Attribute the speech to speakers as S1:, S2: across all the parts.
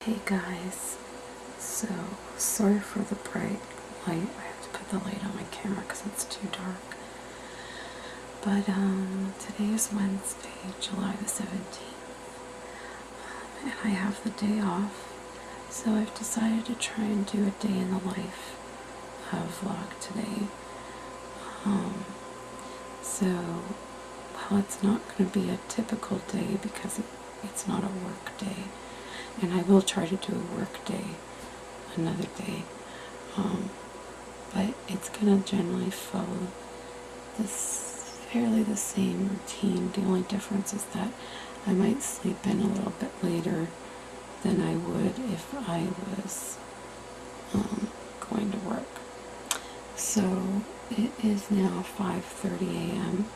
S1: Hey guys, so sorry for the bright light. I have to put the light on my camera because it's too dark. But today is Wednesday, July the 17th, and I have the day off. So I've decided to try and do a day in the life vlog today. So while it's not going to be a typical day because it's not a work day, and I will try to do a work day another day, but it's going to generally follow fairly the same routine. The only difference is that I might sleep in a little bit later than I would if I was going to work. So it is now 5:30 a.m.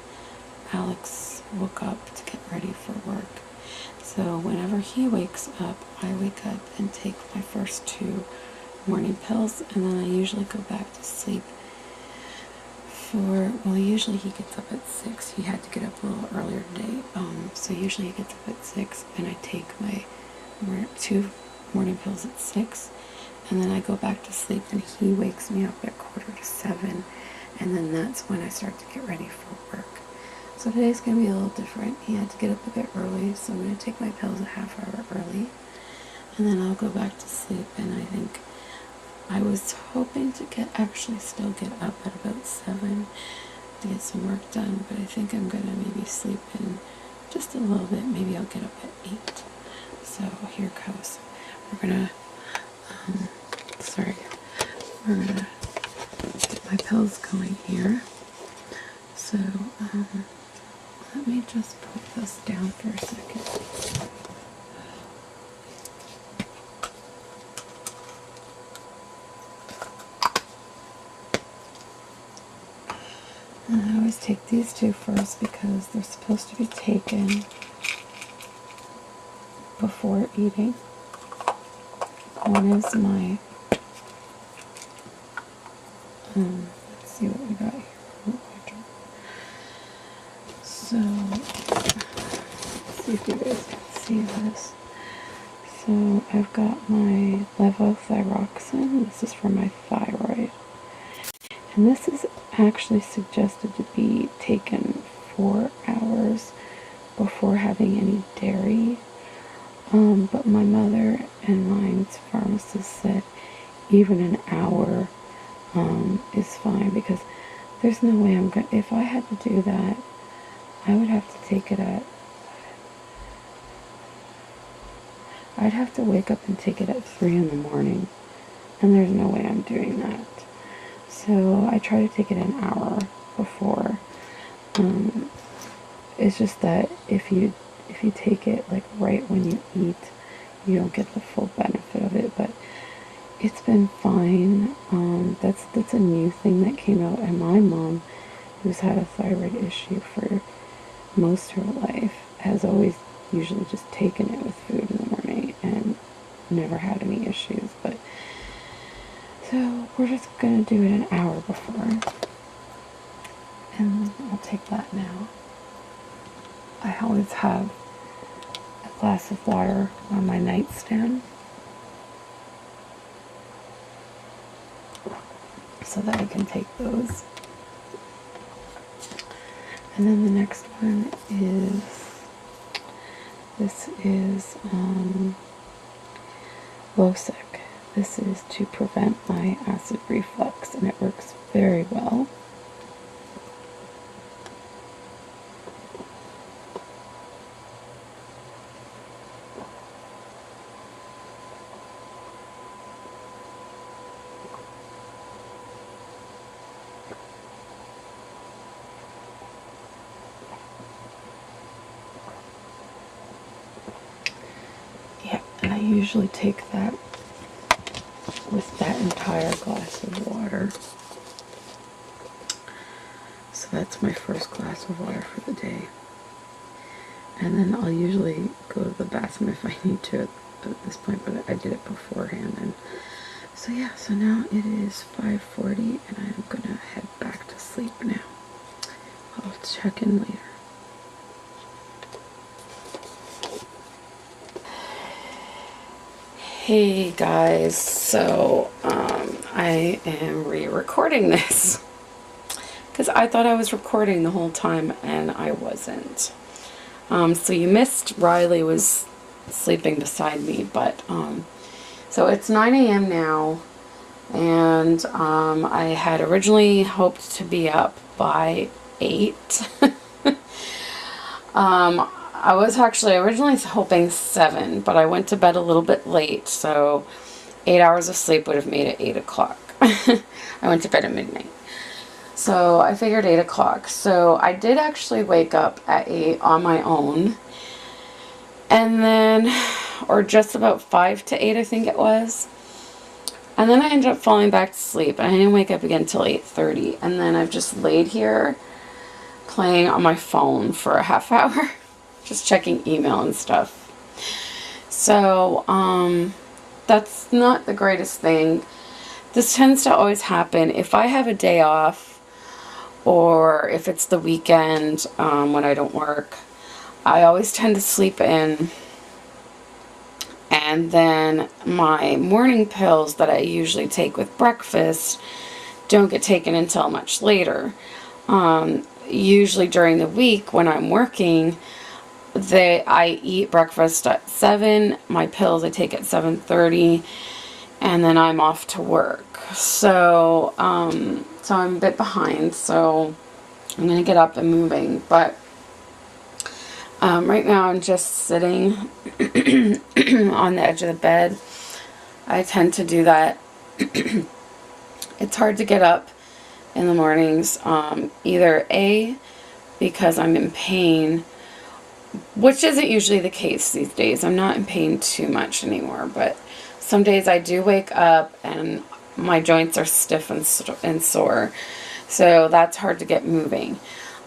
S1: Alex woke up to get ready for work. So whenever he wakes up, I wake up and take my first 2 morning pills, and then I usually go back to sleep usually he gets up at 6. He had to get up a little earlier today, so usually he gets up at 6, and I take my 2 morning pills at 6, and then I go back to sleep, and he wakes me up at 6:45, and then that's when I start to get ready for work. So today's going to be a little different. He had to get up a bit early, so I'm going to take my pills a half hour early, and then I'll go back to sleep. And I think I was hoping to still get up at about 7 to get some work done, but I think I'm going to maybe sleep in just a little bit. Maybe I'll get up at 8. So here goes. We're going to, get my pills going here. So, let me just put this down for a second. And I always take these 2 first because they're supposed to be taken before eating. One is my, let's see what we got here. So, let's see if you guys can see this. So I've got my levothyroxine. This is for my thyroid. And this is actually suggested to be taken 4 hours before having any dairy. But my mother and mine's pharmacist said even an hour is fine, because there's no way if I had to do that, I would have to take it I'd have to wake up and take it at 3 in the morning, and there's no way I'm doing that. So I try to take it an hour before. It's just that if you take it like right when you eat, you don't get the full benefit of it. But it's been fine. That's a new thing that came out, and my mom, who's had a thyroid issue for most of her life, has always usually just taken it with food in the morning and never had any issues. But so we're just gonna do it an hour before, and I'll take that now. I always have a glass of water on my nightstand so that I can take those. And then the next one is, this is Losec. This is to prevent my acid reflux, and it works very well. Yeah, and I usually take that with that entire glass of water. So that's my first glass of water for the day. And then I'll usually go to the bathroom if I need to at this point, but I did it beforehand. And so yeah, so now it is 5:40, and I'm gonna head back to sleep now. I'll check in later. Hey guys, so I am re-recording this because I thought I was recording the whole time and I wasn't. So you missed Riley was sleeping beside me, but so it's 9 a.m. now, and I had originally hoped to be up by 8. I was actually originally hoping 7, but I went to bed a little bit late, so 8 hours of sleep would have made it 8 o'clock. I went to bed at midnight. So I figured 8 o'clock. So I did actually wake up at 8 on my own. And then, or just about 5 to 8, I think it was. And then I ended up falling back to sleep. And I didn't wake up again until 8:30. And then I've just laid here playing on my phone for a half hour. Just checking email and stuff. So, that's not the greatest thing. This tends to always happen if I have a day off or if it's the weekend when I don't work. I always tend to sleep in, and then my morning pills that I usually take with breakfast don't get taken until much later. Usually during the week when I'm working, I eat breakfast at 7, my pills I take at 7:30, and then I'm off to work. So, so I'm a bit behind, so I'm going to get up and moving, but right now I'm just sitting on the edge of the bed. I tend to do that. It's hard to get up in the mornings, either A, because I'm in pain, which isn't usually the case these days. I'm not in pain too much anymore, but some days I do wake up and my joints are stiff and sore, so that's hard to get moving.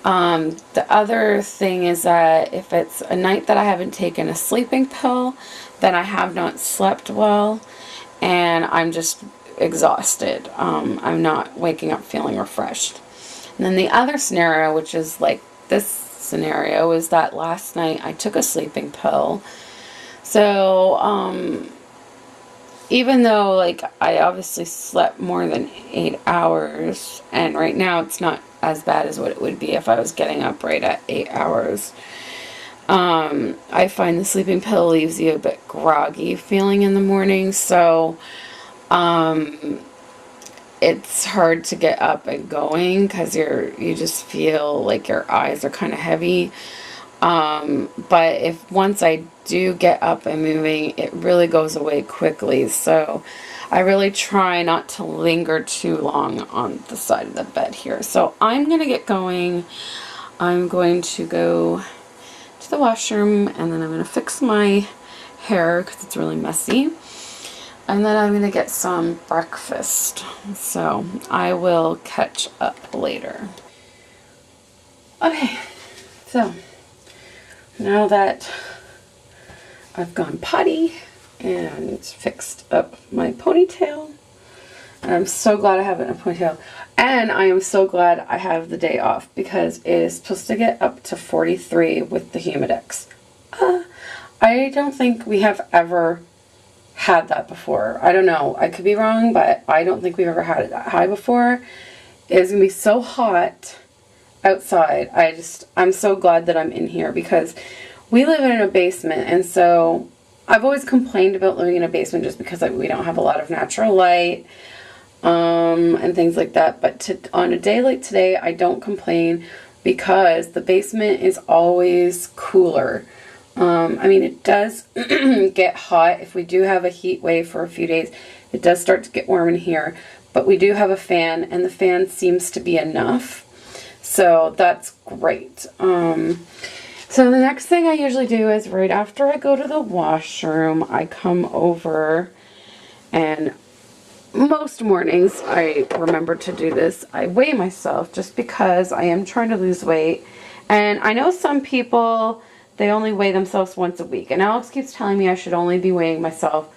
S1: The other thing is that if it's a night that I haven't taken a sleeping pill, then I have not slept well and I'm just exhausted. I'm not waking up feeling refreshed. And then the other scenario, which is like this scenario, is that last night I took a sleeping pill. So, even though like I obviously slept more than 8 hours, and right now it's not as bad as what it would be if I was getting up right at 8 hours, I find the sleeping pill leaves you a bit groggy feeling in the morning, so it's hard to get up and going because you just feel like your eyes are kind of heavy. But if once I do get up and moving, it really goes away quickly. So I really try not to linger too long on the side of the bed here. So I'm going to get going. I'm going to go to the washroom, and then I'm going to fix my hair because it's really messy. And then I'm going to get some breakfast. So I will catch up later. Okay, so now that I've gone potty and fixed up my ponytail, and I'm so glad I have it in a ponytail, and I am so glad I have the day off because it is supposed to get up to 43 with the Humidex. I don't think we have ever had that before. I don't know, I could be wrong, but I don't think we've ever had it that high before. It's gonna be so hot outside. I'm so glad that I'm in here because we live in a basement, and so I've always complained about living in a basement just because we don't have a lot of natural light and things like that. But on a day like today, I don't complain because the basement is always cooler. I mean, it does get hot. If we do have a heat wave for a few days, it does start to get warm in here. But we do have a fan, and the fan seems to be enough. So that's great. So the next thing I usually do is right after I go to the washroom, I come over, and most mornings I remember to do this. I weigh myself just because I am trying to lose weight. And I know some people, they only weigh themselves once a week. And Alex keeps telling me I should only be weighing myself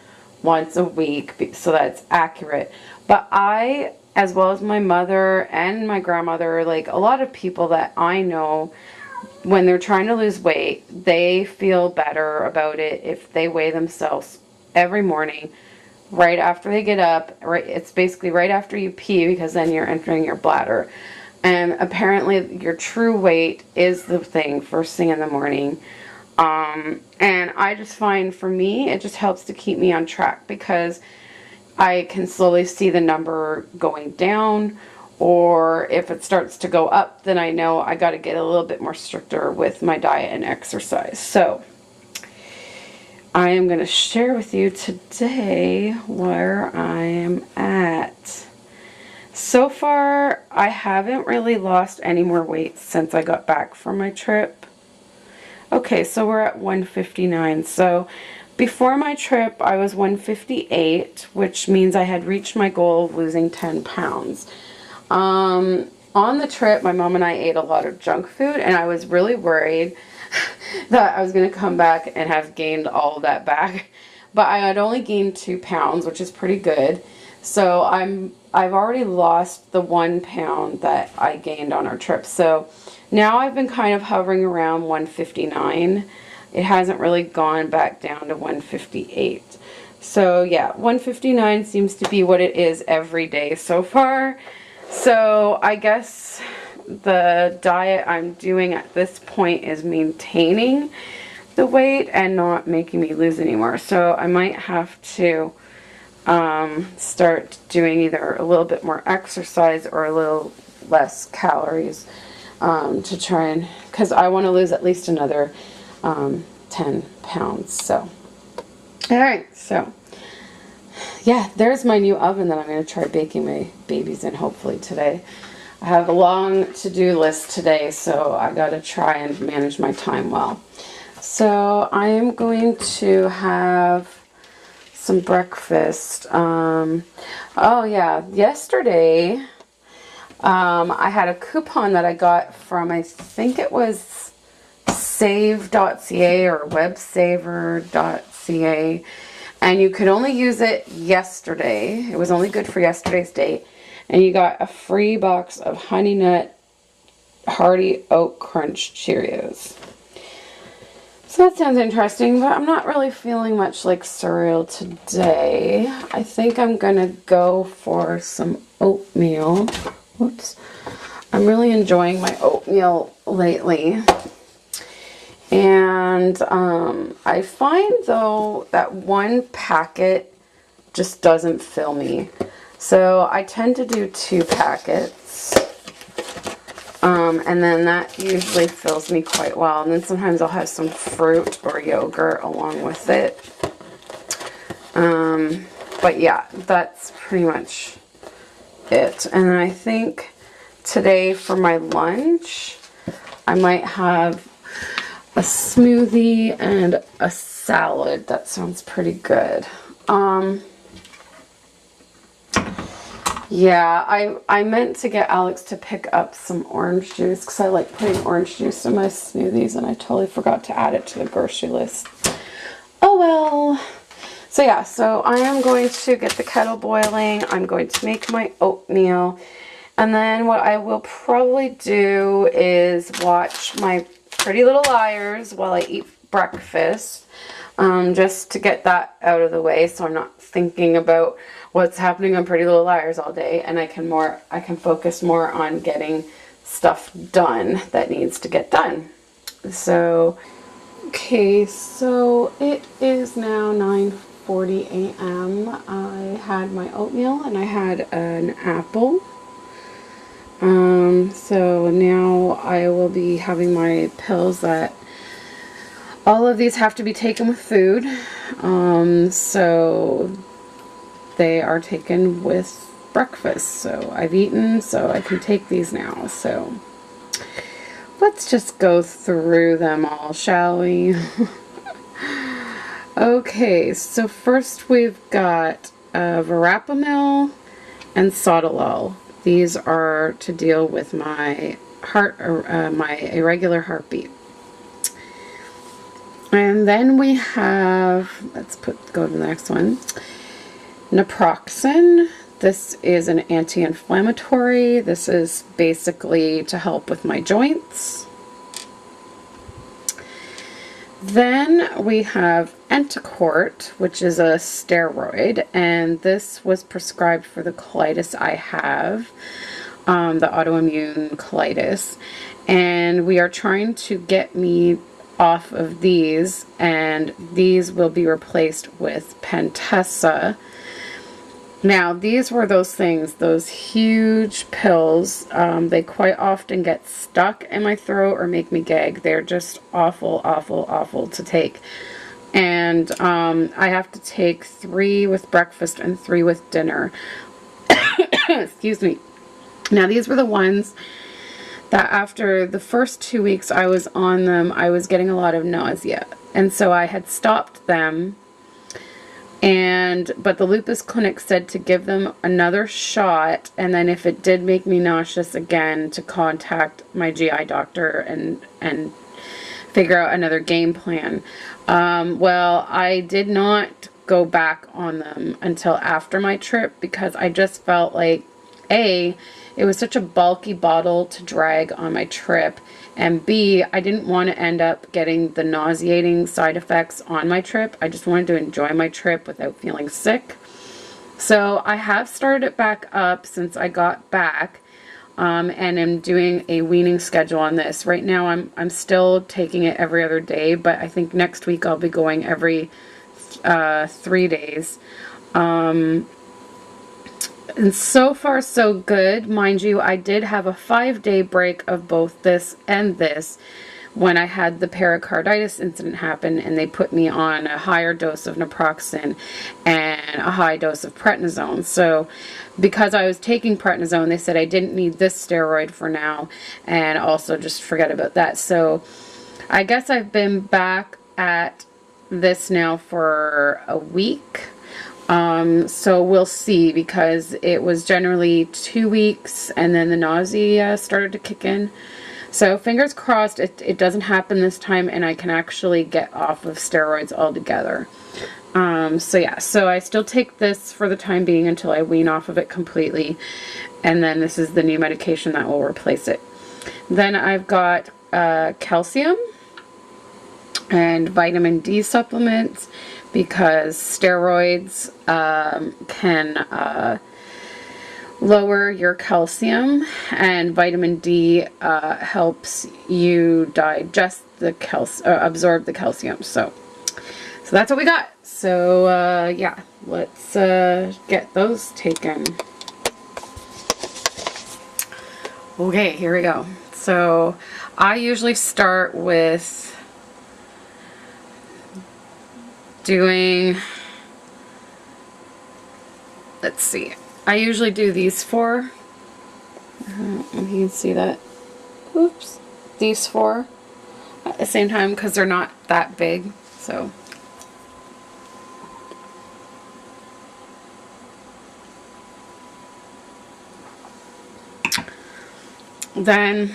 S1: once a week so that it's accurate. But I, as well as my mother and my grandmother, like a lot of people that I know, when they're trying to lose weight, they feel better about it if they weigh themselves every morning, right after they get up. Right, it's basically right after you pee, because then you're entering your bladder. And apparently your true weight is the thing first thing in the morning. And I just find, for me, it just helps to keep me on track, because I can slowly see the number going down, or if it starts to go up, then I know I got to get a little bit more stricter with my diet and exercise. So I am going to share with you today where I am at. So far, I haven't really lost any more weight since I got back from my trip. Okay, so we're at 159. So before my trip, I was 158, which means I had reached my goal of losing 10 pounds. On the trip, my mom and I ate a lot of junk food, and I was really worried that I was going to come back and have gained all of that back. But I had only gained 2 pounds, which is pretty good. So I've already lost the 1 pound that I gained on our trip. So now I've been kind of hovering around 159. It hasn't really gone back down to 158. So yeah, 159 seems to be what it is every day so far. So I guess the diet I'm doing at this point is maintaining the weight and not making me lose anymore. So I might have to start doing either a little bit more exercise or a little less calories to try and, because I want to lose at least another 10 pounds. So alright, so yeah, there's my new oven that I'm going to try baking my babies in hopefully today. I have a long to-do list today, so I got to try and manage my time well. So I am going to have some breakfast. Oh yeah, yesterday I had a coupon that I got from, I think it was save.ca or websaver.ca, and you could only use it yesterday. It was only good for yesterday's date, and you got a free box of Honey Nut Hearty Oat Crunch Cheerios. So that sounds interesting, but I'm not really feeling much like cereal today. I think I'm gonna go for some oatmeal. Whoops. I'm really enjoying my oatmeal lately. And I find though that one packet just doesn't fill me. So I tend to do 2 packets. And then that usually fills me quite well. And then sometimes I'll have some fruit or yogurt along with it. But yeah, that's pretty much it. And I think today for my lunch, I might have a smoothie and a salad. That sounds pretty good. Yeah, I meant to get Alex to pick up some orange juice because I like putting orange juice in my smoothies, and I totally forgot to add it to the grocery list. Oh well. So yeah, so I am going to get the kettle boiling. I'm going to make my oatmeal. And then what I will probably do is watch my Pretty Little Liars while I eat breakfast. Just to get that out of the way so I'm not thinking about what's happening on Pretty Little Liars all day, and I can focus more on getting stuff done that needs to get done. So okay, so it is now 9:40 a.m. I had my oatmeal and I had an apple. So now I will be having my pills that all of these have to be taken with food. So they are taken with breakfast. So I've eaten, so I can take these now. So let's just go through them all, shall we? Okay, so first we've got verapamil and sotalol. These are to deal with my heart, my irregular heartbeat. And then we have, go to the next one, naproxen. This is an anti-inflammatory. This is basically to help with my joints.
S2: Then we have Entacort, which is a steroid, and this was prescribed for the colitis I have, the autoimmune colitis. And we are trying to get me off of these, and these will be replaced with Pentessa. Now, these were those things, those huge pills. They quite often get stuck in my throat or make me gag. They're just awful, awful, awful to take. And I have to take 3 with breakfast and 3 with dinner. Excuse me. Now, these were the ones that after the first 2 weeks I was on them, I was getting a lot of nausea. And so I had stopped them. But the lupus clinic said to give them another shot, and then if it did make me nauseous again, to contact my GI doctor and figure out another game plan. Well, I did not go back on them until after my trip, because I just felt like, A, it was such a bulky bottle to drag on my trip, and B, I didn't want to end up getting the nauseating side effects on my trip. I just wanted to enjoy my trip without feeling sick. So I have started it back up since I got back, and am doing a weaning schedule on this. Right now I'm still taking it every other day, but I think next week I'll be going every 3 days. And so far so good. Mind you, I did have a 5-day break of both this and this when I had the pericarditis incident happen, and they put me on a higher dose of naproxen and a high dose of prednisone. So because I was taking prednisone, they said I didn't need this steroid for now, and also just forget about that. So I guess I've been back at this now for a week. So we'll see, because it was generally 2 weeks and then the nausea started to kick in. So fingers crossed it doesn't happen this time and I can actually get off of steroids altogether. So yeah, so I still take this for the time being until I wean off of it completely. And then this is the new medication that will replace it. Then I've got calcium and vitamin D supplements, because steroids can lower your calcium, and vitamin D helps you digest the absorb the calcium. So that's what we got. So yeah, let's get those taken. Okay, here we go. So I usually start with doing, let's see, I usually do these 4. If you can see that. Oops. These 4 at the same time, because they're not that big. So then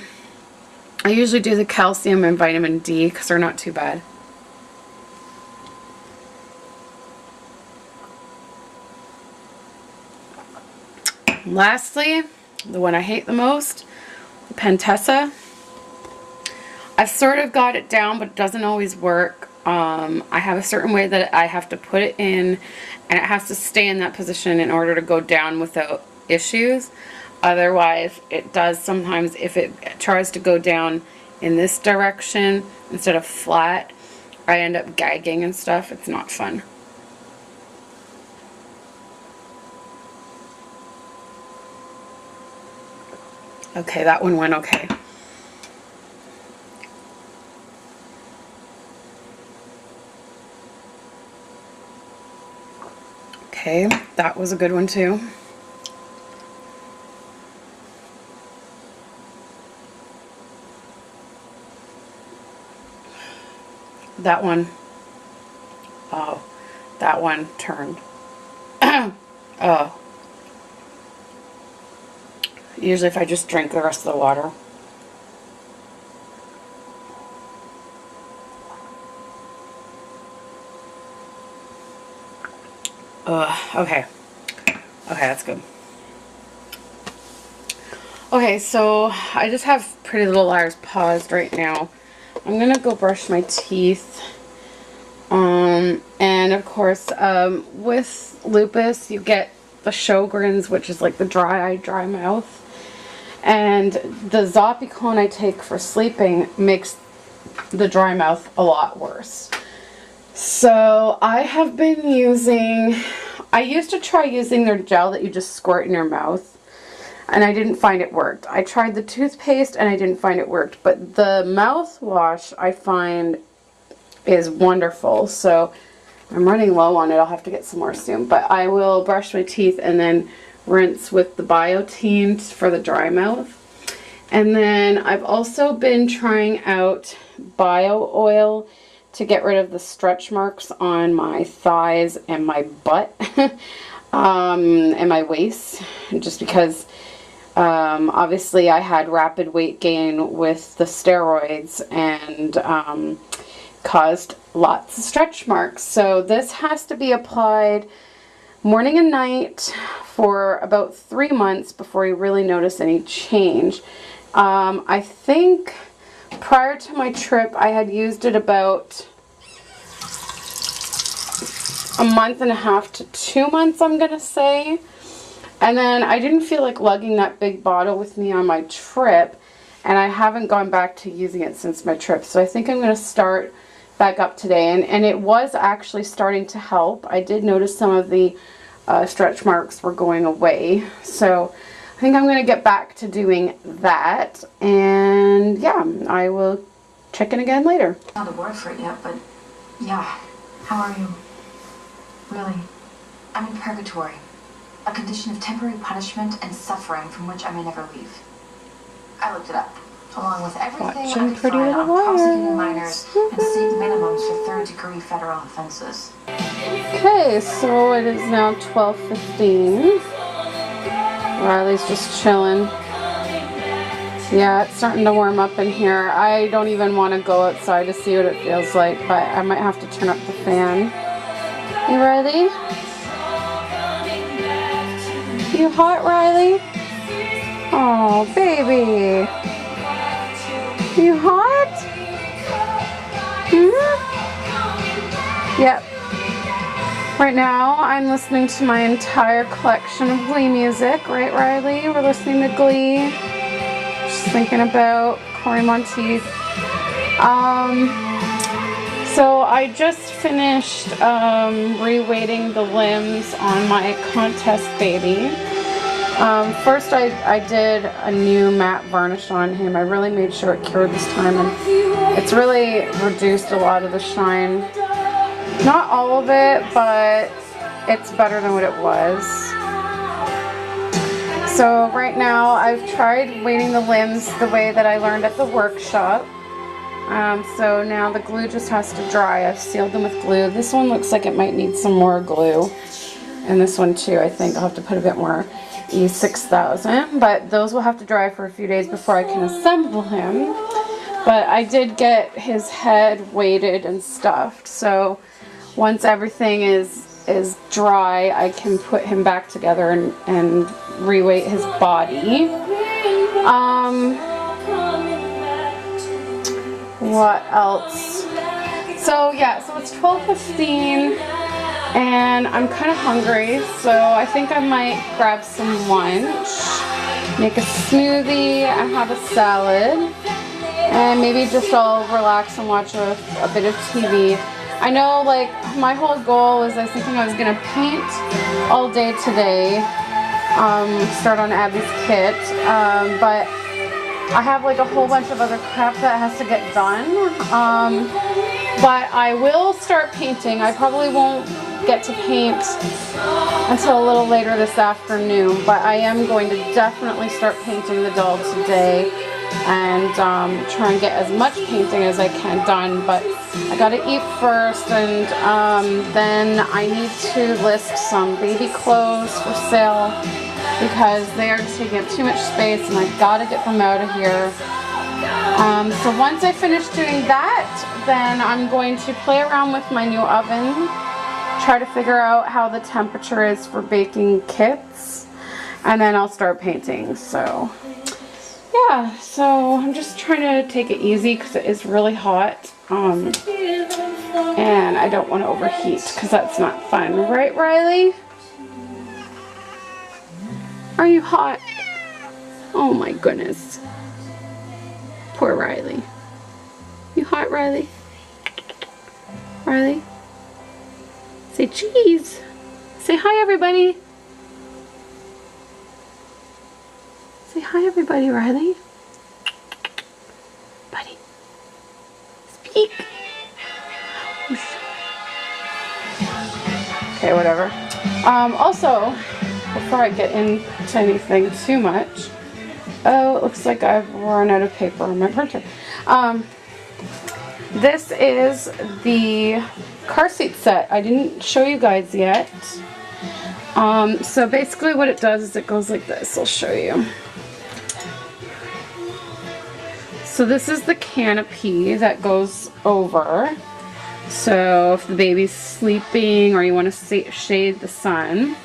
S2: I usually do the calcium and vitamin D because they're not too bad. Lastly, the one I hate the most, the Pentessa. I've sort of got it down, but it doesn't always work. I have a certain way that I have to put it in, and it has to stay in that position in order to go down without issues. Otherwise, it does sometimes, if it tries to go down in this direction instead of flat, I end up gagging and stuff. It's not fun. Okay, that one went okay. Okay, that was a good one too. That one, oh, that one turned. Oh. Usually if I just drink the rest of the water. Okay. Okay, that's good. Okay, so I just have Pretty Little Liars paused right now. I'm gonna go brush my teeth. And of course, with Lupus, you get the Sjogren's, which is like the dry eye, dry mouth. And the Zopicone I take for sleeping makes the dry mouth a lot worse. So I have been using, I used to try using their gel that you just squirt in your mouth, and I didn't find it worked. I tried the toothpaste and I didn't find it worked, but the mouthwash I find is wonderful. So I'm running low on it. I'll have to get some more soon, but I will brush my teeth and then rinse with the Biotene for the dry mouth. And then I've also been trying out bio oil to get rid of the stretch marks on my thighs and my butt and my waist, just because obviously I had rapid weight gain with the steroids and caused lots of stretch marks. So this has to be applied morning and night for about 3 months before you really notice any change. I think prior to my trip I had used it about a month and a half to 2 months, I'm gonna say. And then I didn't feel like lugging that big bottle with me on my trip, and I haven't gone back to using it since my trip. So I think I'm gonna start back up today, and it was actually starting to help. I did notice some of the stretch marks were going away, so I think I'm going to get back to doing that, and yeah, I will check in again later.
S3: Not a word for it yet, but yeah. How are you? Really? I'm in purgatory, a condition of temporary punishment and suffering from which I may never leave. I looked it up, along with everything I could
S2: Pretty
S3: find
S2: Little
S3: on prosecuting
S2: Liars.
S3: minors and state minimums for third-degree federal offenses.
S2: Okay, so it is now 12:15. Riley's just chilling. Yeah, it's starting to warm up in here. I don't even want to go outside to see what it feels like, but I might have to turn up the fan. Hey, Riley? You hot, Riley? Oh, baby. You hot? Yep. Right now, I'm listening to my entire collection of Glee music. Right, Riley? We're listening to Glee. Just thinking about Cory Monteith. So I just finished reweighting the limbs on my contest baby. First I did a new matte varnish on him. I really made sure it cured this time, and it's really reduced a lot of the shine. Not all of it, but it's better than what it was. So right now I've tried weighting the limbs the way that I learned at the workshop. So now the glue just has to dry. I've sealed them with glue. This one looks like it might need some more glue. And this one too, I think I'll have to put a bit more E6000. But those will have to dry for a few days before I can assemble him. But I did get his head weighted and stuffed. So once everything is dry, I can put him back together and reweight his body. What else? So yeah, so it's 12:15 and I'm kind of hungry, so I think I might grab some lunch, make a smoothie, and have a salad, and maybe just I'll relax and watch a bit of TV. I know, like, my whole goal is I was thinking I was going to paint all day today, start on Abby's kit, but I have like a whole bunch of other crap that has to get done, but I will start painting. I probably won't get to paint until a little later this afternoon, but I am going to definitely start painting the doll today and try and get as much painting as I can done. But I gotta eat first, and then I need to list some baby clothes for sale because they are just taking up too much space and I gotta get them out of here. So once I finish doing that, then I'm going to play around with my new oven, try to figure out how the temperature is for baking kits, and then I'll start painting. So yeah, so I'm just trying to take it easy because it is really hot. And I don't want to overheat because that's not fun. Right, Riley? Are you hot? Oh my goodness. Poor Riley. You hot, Riley? Riley? Say cheese. Say hi, everybody. Say hi, everybody, Riley. Buddy. Speak. Okay, whatever. Also, before I get into anything too much, oh, it looks like I've run out of paper on my printer. This is the car seat set. I didn't show you guys yet. So basically what it does is it goes like this. I'll show you. So this is the canopy that goes over. So if the baby's sleeping or you want to shade the sun.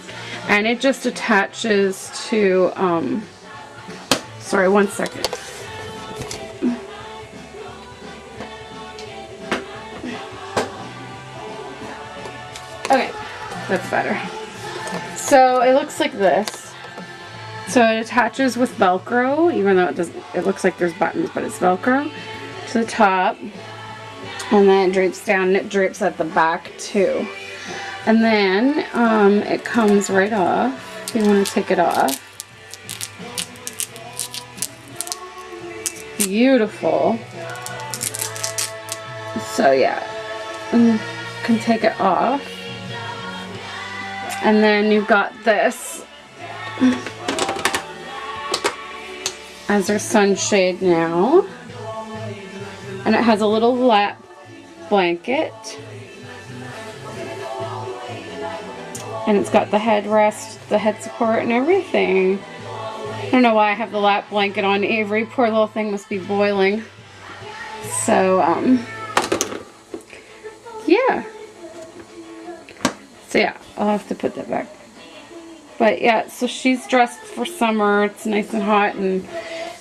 S2: And it just attaches to, sorry, one second. Okay, that's better. So it looks like this. So it attaches with Velcro, even though it looks like there's buttons, but it's Velcro to the top. And then it drapes down, and it drapes at the back too. And then it comes right off if you want to take it off. Beautiful. So yeah, you can take it off. And then you've got this as our sunshade now. And it has a little lap blanket. And it's got the headrest, the head support, and everything. I don't know why I have the lap blanket on Avery. Poor little thing must be boiling. So, yeah. So yeah, I'll have to put that back. But yeah, so she's dressed for summer. It's nice and hot, and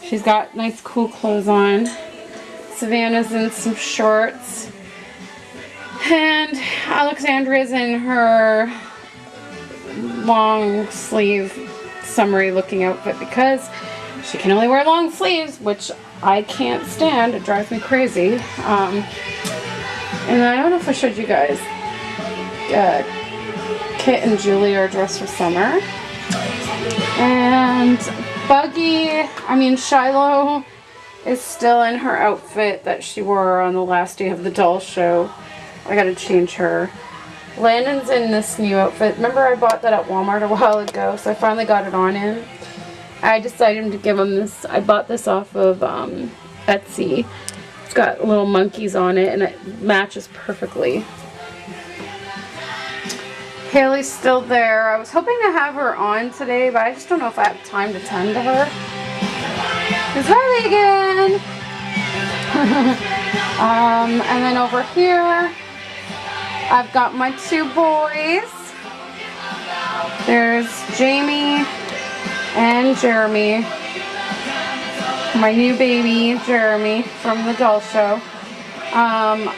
S2: she's got nice cool clothes on. Savannah's in some shorts. And Alexandra's in her long sleeve summery looking outfit because she can only wear long sleeves, which I can't stand. It drives me crazy. And I don't know if I showed you guys. Kit and Julie are dressed for summer. And Shiloh is still in her outfit that she wore on the last day of the doll show. I gotta change her. Landon's in this new outfit. Remember I bought that at Walmart a while ago, so I finally got it on him. I decided to give him this. I bought this off of Etsy. It's got little monkeys on it, and it matches perfectly. Haley's still there. I was hoping to have her on today, but I just don't know if I have time to tend to her. It's Riley again! And then over here, I've got my two boys. There's Jamie and Jeremy. My new baby, Jeremy, from the doll show. I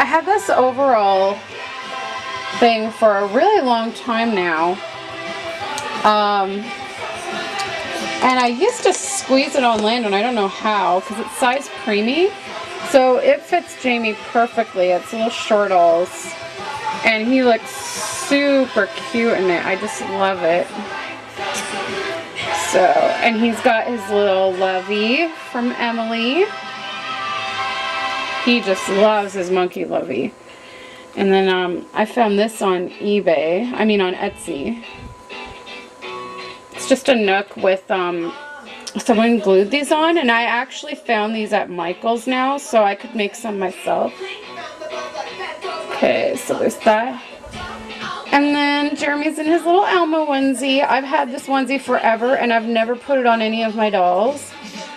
S2: had this overall thing for a really long time now. And I used to squeeze it on Landon. I don't know how, because it's size preemie. So it fits Jamie perfectly. It's little shortles. And he looks super cute in it. I just love it. So, and he's got his little lovey from Emily. He just loves his monkey lovey. And then I found this on eBay. I mean on Etsy. It's just a nook with someone glued these on, and I actually found these at Michael's now, so I could make some myself. Okay, so there's that. And then Jeremy's in his little Elmo onesie. I've had this onesie forever, and I've never put it on any of my dolls.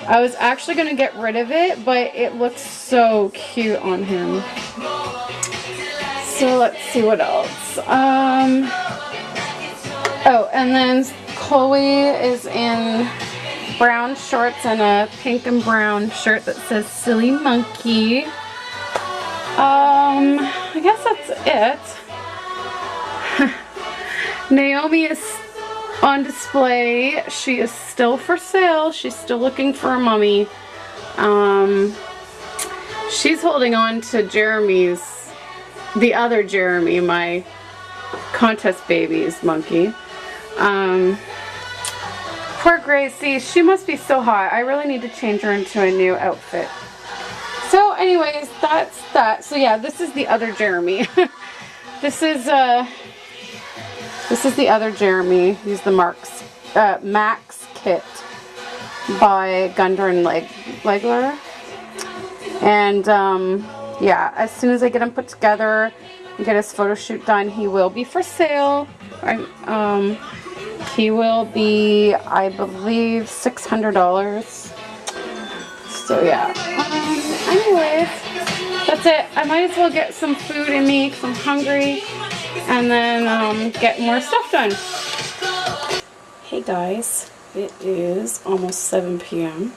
S2: I was actually going to get rid of it, but it looks so cute on him. So let's see what else. Oh, and then Chloe is in brown shorts and a pink and brown shirt that says Silly Monkey. I guess that's it. Naomi is on display. She is still for sale. She's still looking for a mummy. She's holding on to Jeremy's, the other Jeremy, my contest baby's monkey. Poor Gracie, she must be so hot. I really need to change her into a new outfit. So anyways, that's that. So yeah, this is the other Jeremy. This is the other Jeremy. He's the Max kit by Gunder and Legler. And yeah, as soon as I get him put together and get his photo shoot done, he will be for sale. He will be, I believe, $600. So yeah. Anyways, that's it. I might as well get some food in me because I'm hungry, and then get more stuff done. Hey guys, it is almost 7 p.m.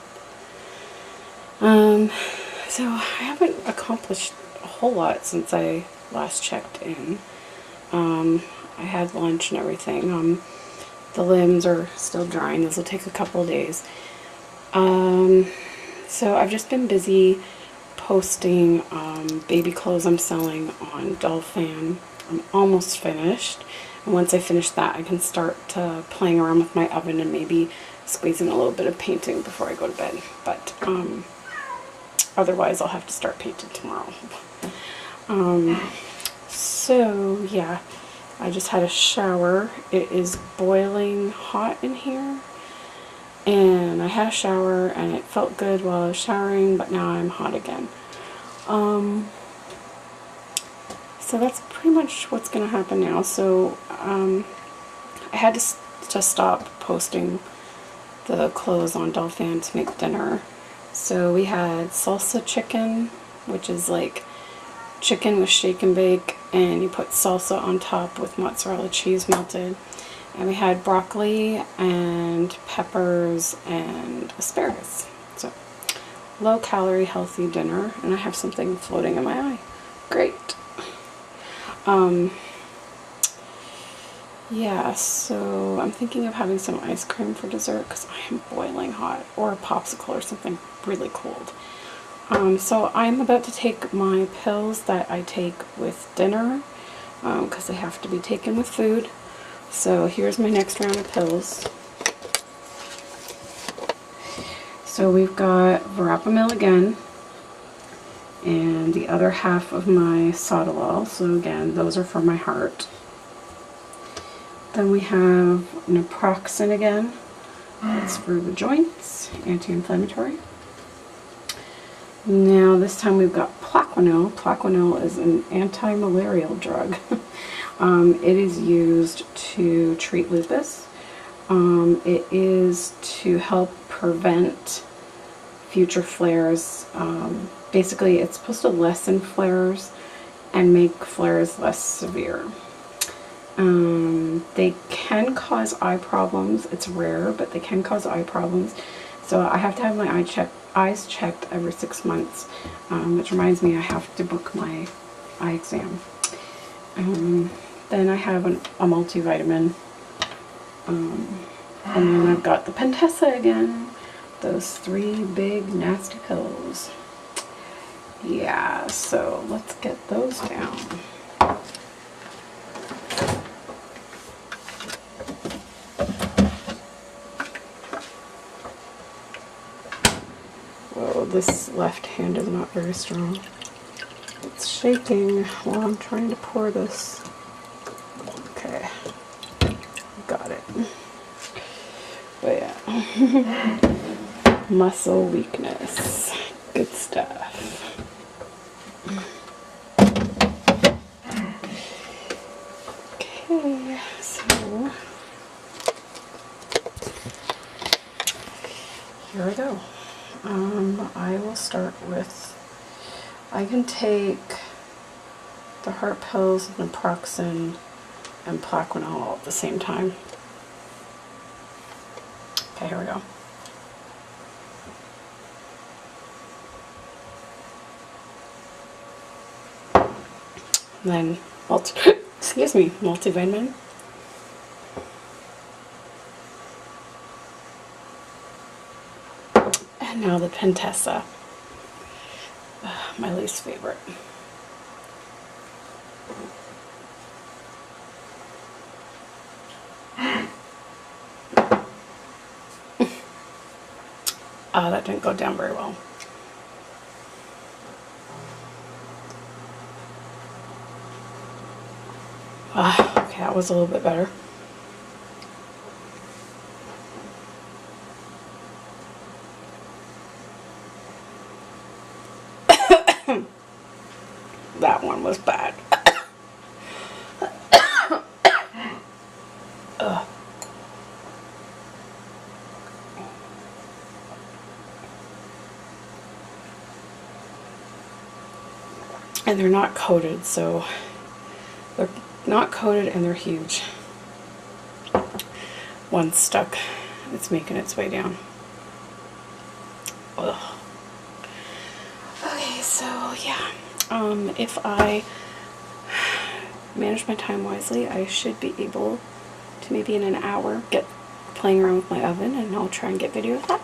S2: So I haven't accomplished a whole lot since I last checked in. I had lunch and everything. The limbs are still drying. This will take a couple of days. So I've just been busy posting baby clothes I'm selling on Dolphin. I'm almost finished. And once I finish that, I can start playing around with my oven and maybe squeeze in a little bit of painting before I go to bed. But otherwise, I'll have to start painting tomorrow. So yeah, I just had a shower. It is boiling hot in here. And I had a shower and it felt good while I was showering, but now I'm hot again. So that's pretty much what's going to happen now. So I had to just stop posting the clothes on Dolphin to make dinner. So we had salsa chicken, which is like chicken with shake and bake, and you put salsa on top with mozzarella cheese melted. And we had broccoli and peppers and asparagus. So low calorie, healthy dinner. And I have something floating in my eye. Great. Yeah, so I'm thinking of having some ice cream for dessert because I am boiling hot, or a popsicle or something really cold. So I'm about to take my pills that I take with dinner because they have to be taken with food. So here's my next round of pills. So we've got verapamil again, and the other half of my Sotalol. So again, those are for my heart. Then we have naproxen again. That's for the joints, anti-inflammatory. Now this time we've got Plaquenil. Plaquenil is an anti-malarial drug. It is used to treat lupus. It is to help prevent future flares. Basically, it's supposed to lessen flares and make flares less severe. They can cause eye problems. It's rare, but they can cause eye problems. So I have to have my eyes checked every 6 months, which reminds me I have to book my eye exam. Then I have a multivitamin, and then I've got the Pentessa again, those 3 big nasty pills. Yeah, so let's get those down. Whoa, this left hand is not very strong. It's shaking while I'm trying to pour this. Okay, got it. But yeah, muscle weakness, good stuff. Okay, so here I go. I will start with, I can take the heart pills, naproxen, and Plaquenil all at the same time. Okay, here we go. And then, excuse me, multivitamin. And now the Pentessa, my least favorite. That didn't go down very well. Okay, that was a little bit better. That one was bad. And they're not coated, so they're not coated and they're huge. One's stuck. It's making its way down. Ugh. Okay, so yeah. If I manage my time wisely, I should be able to maybe in an hour get playing around with my oven, and I'll try and get video of that.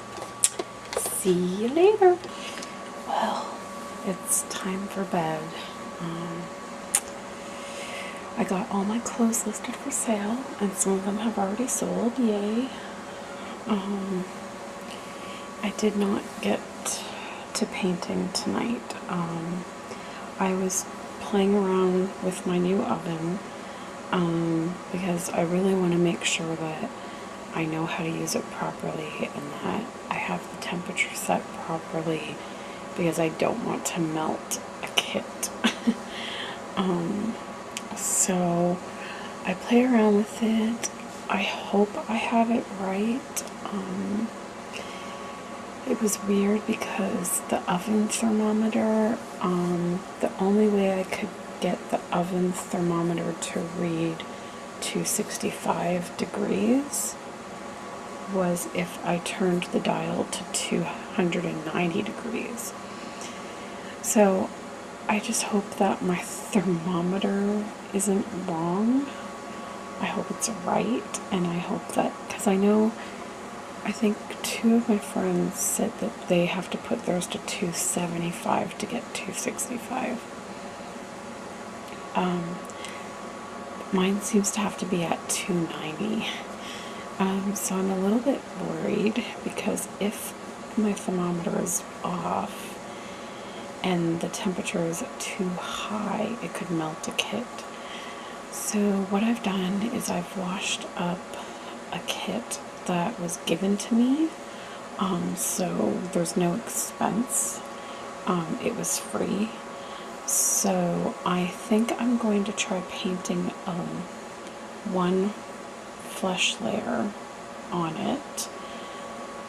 S2: See you later. Well, it's time for bed. I got all my clothes listed for sale, and some of them have already sold. Yay. I did not get to painting tonight. I was playing around with my new oven because I really want to make sure that I know how to use it properly and that I have the temperature set properly, because I don't want to melt a kit. So I play around with it. I hope I have it right. It was weird because the oven thermometer, the only way I could get the oven thermometer to read 265 degrees was if I turned the dial to 290 degrees. So I just hope that my thermometer isn't wrong. I hope it's right, and I hope that, because I think 2 of my friends said that they have to put theirs to 275 to get 265. Mine seems to have to be at 290. So I'm a little bit worried, because if my thermometer is off and the temperature is too high, it could melt a kit. So what I've done is I've washed up a kit that was given to me, so there's no expense. It was free. So I think I'm going to try painting one flesh layer on it,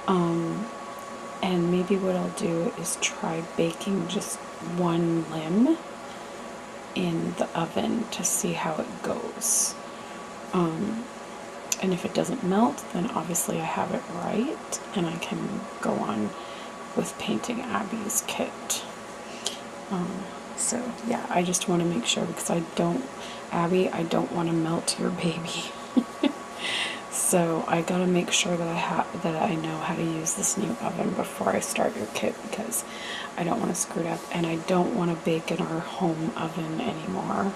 S2: and maybe what I'll do is try baking just one limb in the oven to see how it goes. And if it doesn't melt, then obviously I have it right, and I can go on with painting Abby's kit. So yeah, I just want to make sure, because Abby, I don't want to melt your baby. So I gotta make sure that I know how to use this new oven before I start your kit, because I don't want to screw it up, and I don't want to bake in our home oven anymore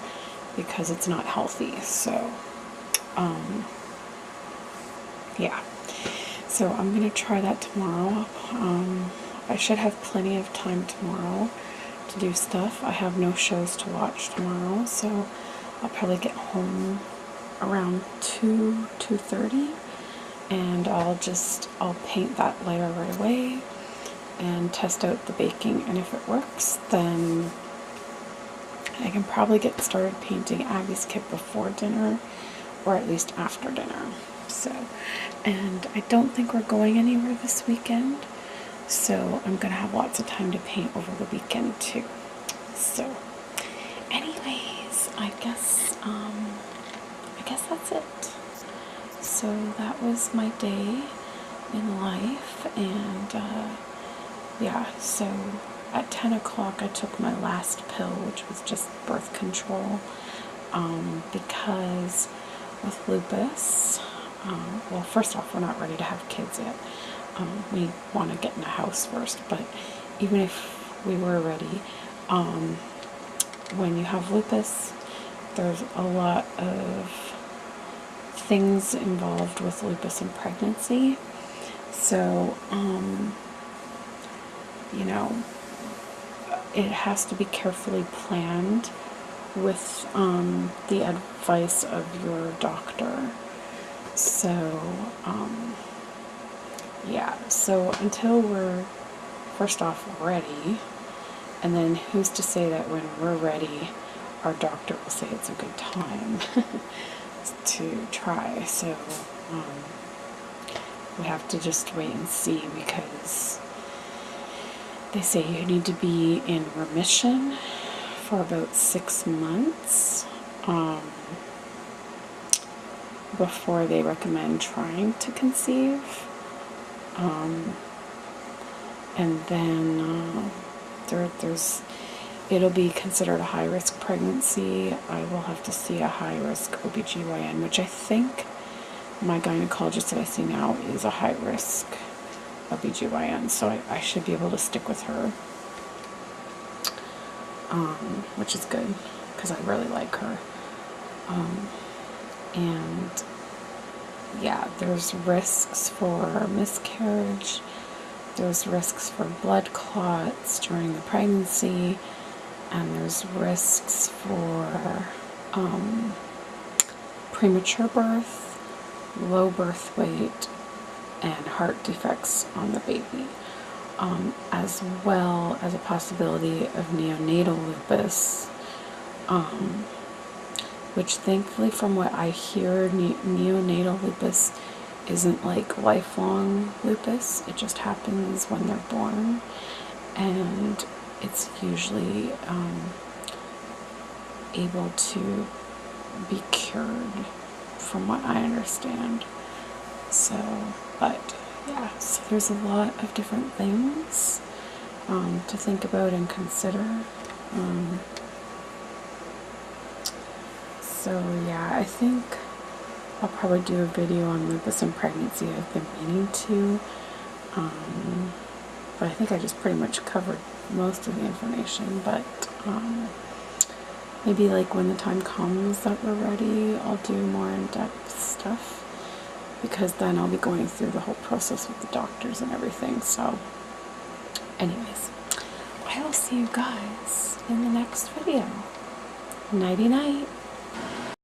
S2: because it's not healthy. So yeah, so I'm gonna try that tomorrow. I should have plenty of time tomorrow to do stuff. I have no shows to watch tomorrow, so I'll probably get home around 2:30, and I'll paint that layer right away and test out the baking, and if it works, then I can probably get started painting Abby's kit before dinner, or at least after dinner. So, and I don't think we're going anywhere this weekend, so I'm gonna have lots of time to paint over the weekend too. So anyways, I guess that's it. So that was my day in life, and yeah, so
S1: at 10 o'clock I took my last pill, which was just birth control, because with lupus, well, first off, we're not ready to have kids yet. We want to get in a house first, but even if we were ready, when you have lupus, there's a lot of things involved with lupus and pregnancy. So, you know, it has to be carefully planned with the advice of your doctor. So, yeah, so until we're first off ready, and then who's to say that when we're ready, our doctor will say it's a good time to try. So we have to just wait and see, because they say you need to be in remission for about 6 months before they recommend trying to conceive. And then it'll be considered a high-risk pregnancy. I will have to see a high-risk OBGYN, which I think my gynecologist that I see now is a high-risk OBGYN, so I should be able to stick with her, which is good, because I really like her. And yeah, there's risks for miscarriage, there's risks for blood clots during the pregnancy, and there's risks for premature birth, low birth weight, and heart defects on the baby, as well as a possibility of neonatal lupus, which thankfully, from what I hear, neonatal lupus isn't like lifelong lupus. It just happens when they're born, and it's usually able to be cured, from what I understand. So, but yeah, so there's a lot of different things to think about and consider. So yeah, I think I'll probably do a video on lupus and pregnancy. I've been meaning to, but I think I just pretty much covered most of the information. But maybe like when the time comes that we're ready, I'll do more in-depth stuff, because then I'll be going through the whole process with the doctors and everything. So anyways, I will see you guys in the next video. Nighty night.